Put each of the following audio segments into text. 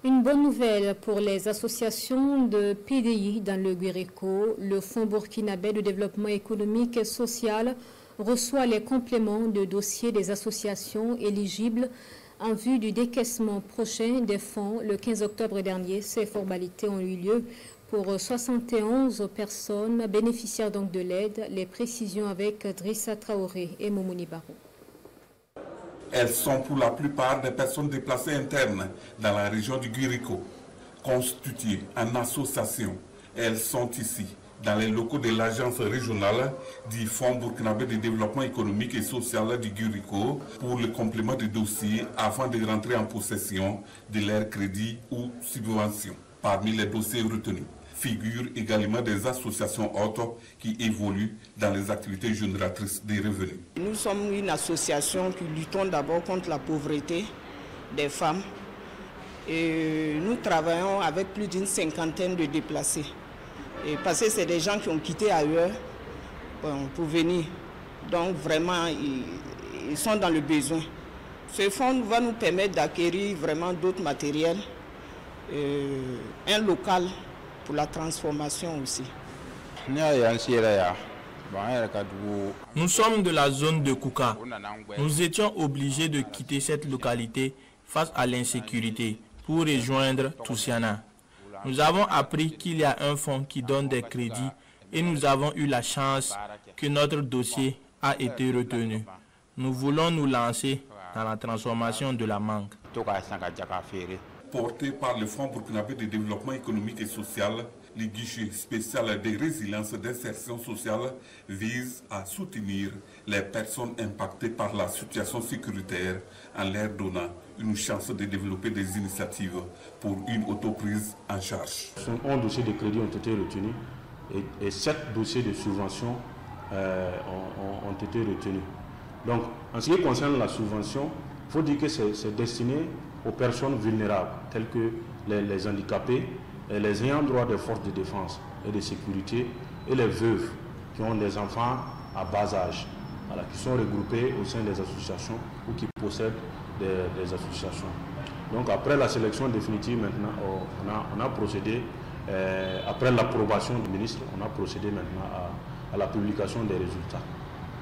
Une bonne nouvelle pour les associations de PDI dans le Guirico. Le Fonds burkinabé de développement économique et social reçoit les compléments de dossiers des associations éligibles en vue du décaissement prochain des fonds. Le 15 octobre dernier, ces formalités ont eu lieu pour 71 personnes bénéficiaires donc de l'aide. Les précisions avec Drissa Traoré et Moumouni Barou. Elles sont pour la plupart des personnes déplacées internes dans la région du Guirico, constituées en association. Elles sont ici, dans les locaux de l'agence régionale du Fonds burkinabé de développement économique et social du Guirico pour le complément de dossiers avant de rentrer en possession de leurs crédits ou subventions. Parmi les dossiers retenus figurent également des associations autres qui évoluent dans les activités génératrices des revenus. Nous sommes une association qui luttons d'abord contre la pauvreté des femmes et nous travaillons avec plus d'une cinquantaine de déplacés. Et parce que c'est des gens qui ont quitté ailleurs pour venir. Donc vraiment, ils sont dans le besoin. Ce fonds va nous permettre d'acquérir vraiment d'autres matériels, un local pour la transformation aussi. Nous sommes de la zone de Kouka. Nous étions obligés de quitter cette localité face à l'insécurité pour rejoindre Toussiana. Nous avons appris qu'il y a un fonds qui donne des crédits et nous avons eu la chance que notre dossier a été retenu. Nous voulons nous lancer dans la transformation de la mangue. Porté par le Fonds burkinabé de développement économique et social, le guichet spécial de résilience d'insertion sociale vise à soutenir les personnes impactées par la situation sécuritaire en leur donnant une chance de développer des initiatives pour une autoprise en charge. 11 dossiers de crédit ont été retenus et 7 dossiers de subvention ont été retenus. Donc, en ce qui concerne la subvention, il faut dire que c'est destiné aux personnes vulnérables, telles que les handicapés, les ayants droit des forces de défense et de sécurité et les veuves qui ont des enfants à bas âge, voilà, qui sont regroupés au sein des associations ou qui possèdent des associations. Donc après la sélection définitive, maintenant, on a procédé, après l'approbation du ministre, on a procédé maintenant à la publication des résultats.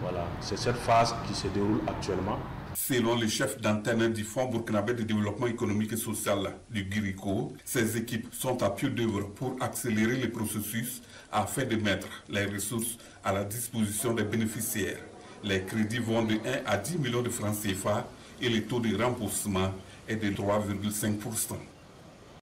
Voilà, c'est cette phase qui se déroule actuellement. Selon le chef d'antenne du Fonds burkinabé de développement économique et social du Guirico, ces équipes sont à pied d'œuvre pour accélérer le processus afin de mettre les ressources à la disposition des bénéficiaires. Les crédits vont de 1 à 10 millions de francs CFA et le taux de remboursement est de 3,5%.